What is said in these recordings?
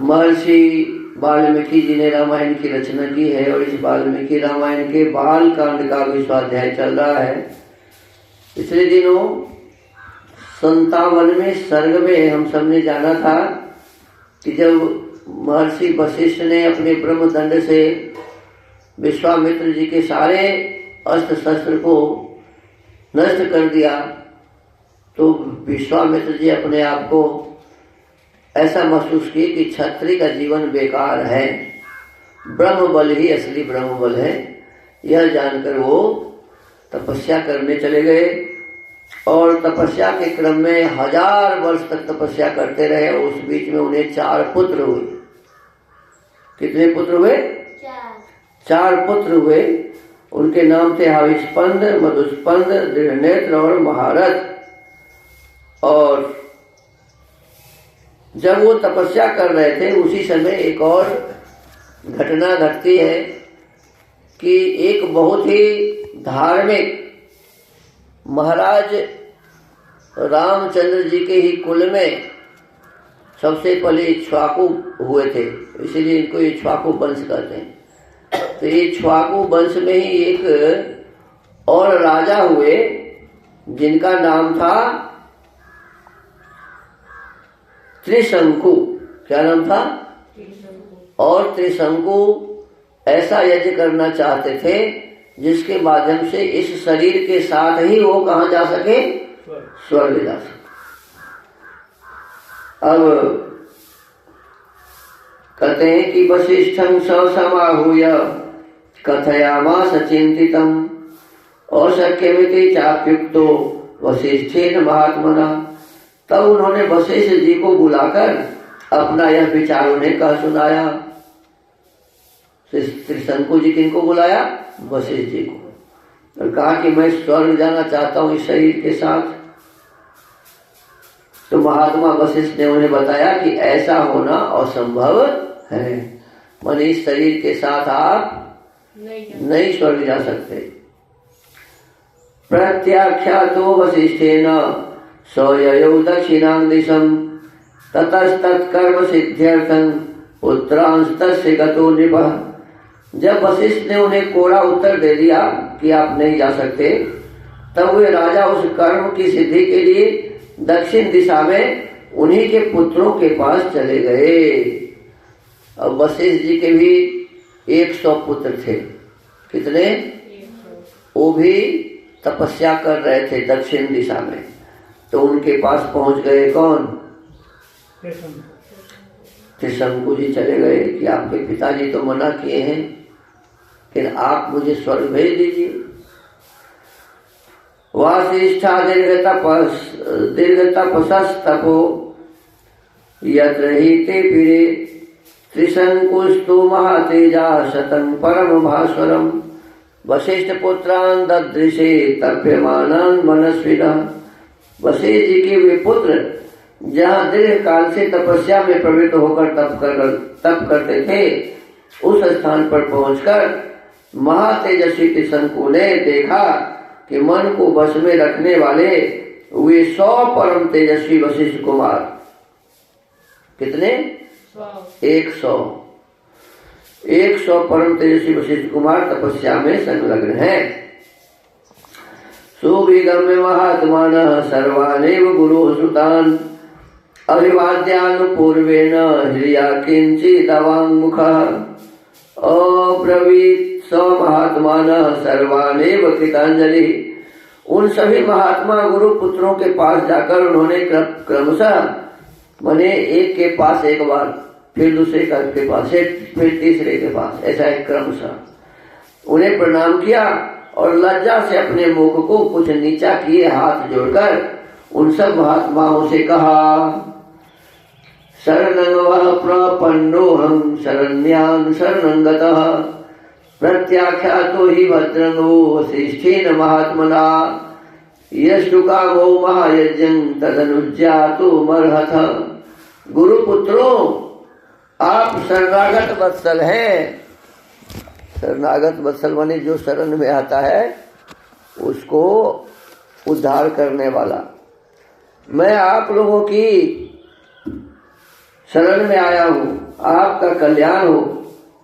महर्षि वाल्मीकि जी ने रामायण की रचना की है और इस वाल्मीकि रामायण के बाल कांड का भी स्वाध्याय चल रहा है। पिछले दिनों 57वें सर्ग में हम सबने जाना था कि जब महर्षि वशिष्ठ ने अपने ब्रह्मदंड से विश्वामित्र जी के सारे अस्त्र शस्त्र को नष्ट कर दिया तो विश्वामित्र जी अपने आप को ऐसा महसूस किए कि क्षत्रिय का जीवन बेकार है, ब्रह्म बल ही असली ब्रह्म बल है। यह जानकर वो तपस्या करने चले गए और तपस्या के क्रम में 1000 वर्ष तक तपस्या करते रहे। उस बीच में उन्हें 4 पुत्र हुए। कितने पुत्र हुए? 4 पुत्र हुए। उनके नाम थे हविष्पंद, मधुस्पंद, दृढ़नेत्र और महारथ। और जब वो तपस्या कर रहे थे उसी समय एक और घटना घटती है कि एक बहुत ही धार्मिक महाराज रामचंद्र जी के ही कुल में सबसे पहले इक्ष्वाकु हुए थे, इसीलिए इनको इक्ष्वाकु वंश कहते हैं। तो इक्ष्वाकु वंश में ही एक और राजा हुए जिनका नाम था त्रिशंकु। क्या नाम था? और त्रिशंकु ऐसा यज्ञ करना चाहते थे जिसके माध्यम से इस शरीर के साथ ही वो कहाँ जा सके? स्वर्ग जा सके। अब कहते हैं कि वशिष्ठं समाहूय कथयामास चिंतितम् अशक्यमिति चाप्युक्तो वशिष्ठेन महात्मना। तब उन्होंने वशिष्ठ जी को बुलाकर अपना यह विचार उन्हें कह सुनाया। त्रिशंकु जी किनको बुलाया? वशिष्ठ जी को। और कहा कि मैं स्वर्ग जाना चाहता हूँ इस शरीर के साथ। तो महात्मा वशिष्ठ ने उन्हें बताया कि ऐसा होना असंभव है, माने इस शरीर के साथ आप नहीं स्वर्ग जा सकते। प्रत्याख्यातो वशिष्ठेन सययौ दक्षिणां दिशं ततस्तत्कर्म सिद्ध्यर्थं पुत्रांस्तस्य गतो नृपः। जब वशिष्ठ ने उन्हें कोरा उत्तर दे दिया कि आप नहीं जा सकते, तब वे राजा उस कर्म की सिद्धि के लिए दक्षिण दिशा में उन्हीं के पुत्रों के पास चले गए। अब वशिष्ठ जी के भी 100 पुत्र थे। कितने? वो भी तपस्या कर रहे थे दक्षिण दिशा में। तो उनके पास पहुंच गए कौन? त्रिशंकु जी चले गए कि आपके पिताजी तो मना किए हैं, फिर आप मुझे स्वर्ग भेज दीजिए। वासिष्ठा दीर्घ तपसस्तपो यत्र हि ते पिरे त्रिशंकुस्तु महातेजा शतं परम भास्वरम। वशिष्ठ पुत्रान् ददृशे तप्यमानान् मनस्विनः। वशिष्ठ जी के वे पुत्र जहाँ दीर्घ काल से तपस्या में प्रवृत्त होकर तप करते थे, उस स्थान पर पहुंचकर महातेजस्वी त्रिशंकु ने देखा कि मन को वश में रखने वाले वे 100 परम तेजस्वी वशिष्ठ कुमार। कितने? 100 परम तेजस्वी वशिष्ठ कुमार तपस्या में संलग्न हैं। सुविगम्य महात्मानः सर्वानेव गुरुः सुतान् अभिवाद्यानुपूर्वेण हृया किंचिदवाङ्मुखः अब्रवीत् स महात्मानः सर्वानेव कृतांजलि। उन सभी महात्मा गुरु पुत्रों के पास जाकर उन्होंने क्रमशः माने एक के पास एक बार, फिर दूसरे के पास, फिर तीसरे के पास, ऐसा एक क्रमशः उन्हें प्रणाम किया और लज्जा से अपने मुख को कुछ नीचा किए हाथ जोड़कर उन सब महात्माओं से कहा, शरणं प्रपन्नोऽहं शरण्यां शरणं गतः प्रत्याख्यातो हि भद्रंगो वसिष्ठेन महात्मना यस्तुकामो महायज्ञं तदनुज्ञातो मर्हथ। गुरुपुत्रों, आप शरणागत वत्सल हैं। शरणागत वत्सल माने जो शरण में आता है उसको उद्धार करने वाला। मैं आप लोगों की शरण में आया हूँ, आपका कल्याण हो।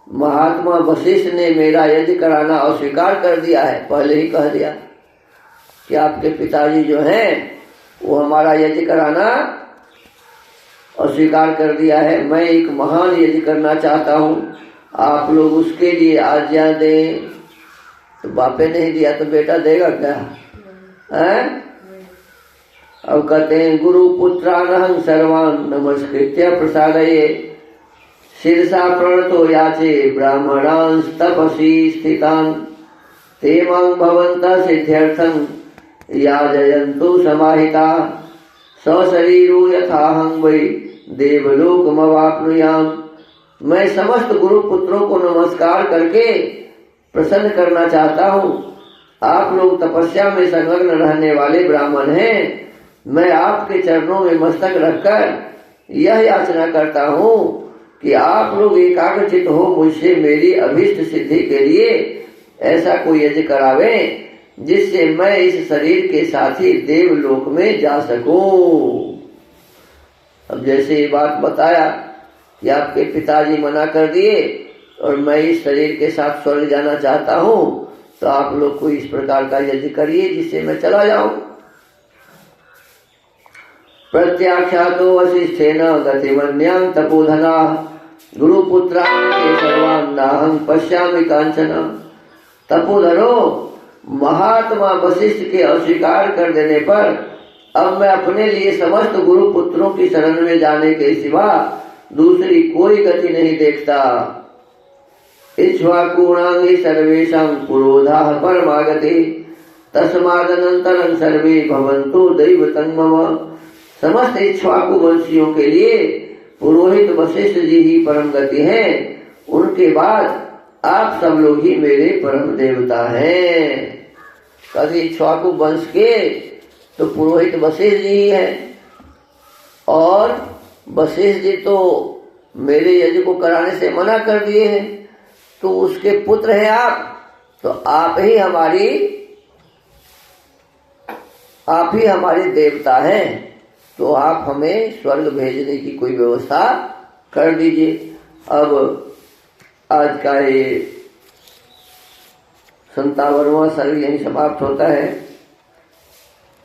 महात्मा वशिष्ठ ने मेरा यज्ञ कराना अस्वीकार कर दिया है, पहले ही कह दिया कि आपके पिताजी जो हैं वो हमारा यज्ञ कराना अस्वीकार कर दिया है। मैं एक महान यज्ञ करना चाहता हूँ, आप लोग उसके लिए आज्ञा दें। तो बापे नहीं दिया तो बेटा देगा क्या है? अब कहते हैं गुरु पुत्रानहं सर्वान् नमस्कृत्य प्रसादये शिरसा प्रणतो याचे ब्राह्मणांस तपसी स्थितान् ते मां भवन्तः सिद्ध्यर्थं याजयन्तु समाहिता सशरीरो यथाहं वै देवलोकमवाप्नुयाम्। मैं समस्त गुरु पुत्रों को नमस्कार करके प्रसन्न करना चाहता हूँ। आप लोग तपस्या में संलग्न रहने वाले ब्राह्मण हैं। मैं आपके चरणों में मस्तक रखकर यह याचना करता हूँ कि आप लोग एकाग्रचित हो मुझसे मेरी अभीष्ट सिद्धि के लिए ऐसा कोई यज्ञ करावें जिससे मैं इस शरीर के साथ ही देवलोक में जा सकूं। अब जैसे ये बात बताया कि आपके पिताजी मना कर दिए और मैं इस शरीर के साथ स्वर्ग जाना चाहता हूँ, तो आप लोग कोई इस प्रकार का यज्ञ करिए जिससे मैं चला जाऊं। प्रत्याख्यातो वशिष्ठेन गतिमन्यां तपोधना गुरुपुत्रान् ते सर्वान् नाहं पश्यामि कांचन। तपोधनो, महात्मा वशिष्ठ के अस्वीकार कर देने पर अब मैं अपने लिए समस्त गुरु पुत्रों की शरण में जाने के सिवा दूसरी कोई गति नहीं देखता। इक्ष्वाकुणांगि सर्वेषां पुरोधाः परमागते तस्मादनन्तरं सर्वे भवन्तु दैवतं मम। समस्त इक्ष्वाकु वंशियों के लिए पुरोहित वशिष्ठ जी ही परम गति हैं, उनके बाद आप सब लोग ही मेरे परम देवता हैं। कभी इक्ष्वाकु वंश के तो पुरोहित वशिष्ठ जी ही हैं, और वशिष्ठ जी तो मेरे यज्ञ को कराने से मना कर दिए हैं, तो उसके पुत्र हैं आप, तो आप ही हमारी देवता हैं। तो आप हमें स्वर्ग भेजने की कोई व्यवस्था कर दीजिए। अब आज का ये 57वां सर्ग यहीं समाप्त होता है।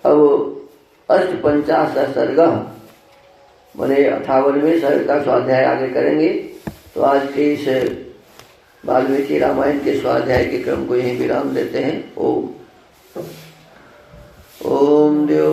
अब अष्टपंचाशः सर्ग माने 58वें सर्ग का स्वाध्याय आगे करेंगे। तो आज के इस वाल्मीकि रामायण के स्वाध्याय के क्रम को यहीं विराम देते हैं। ओम देव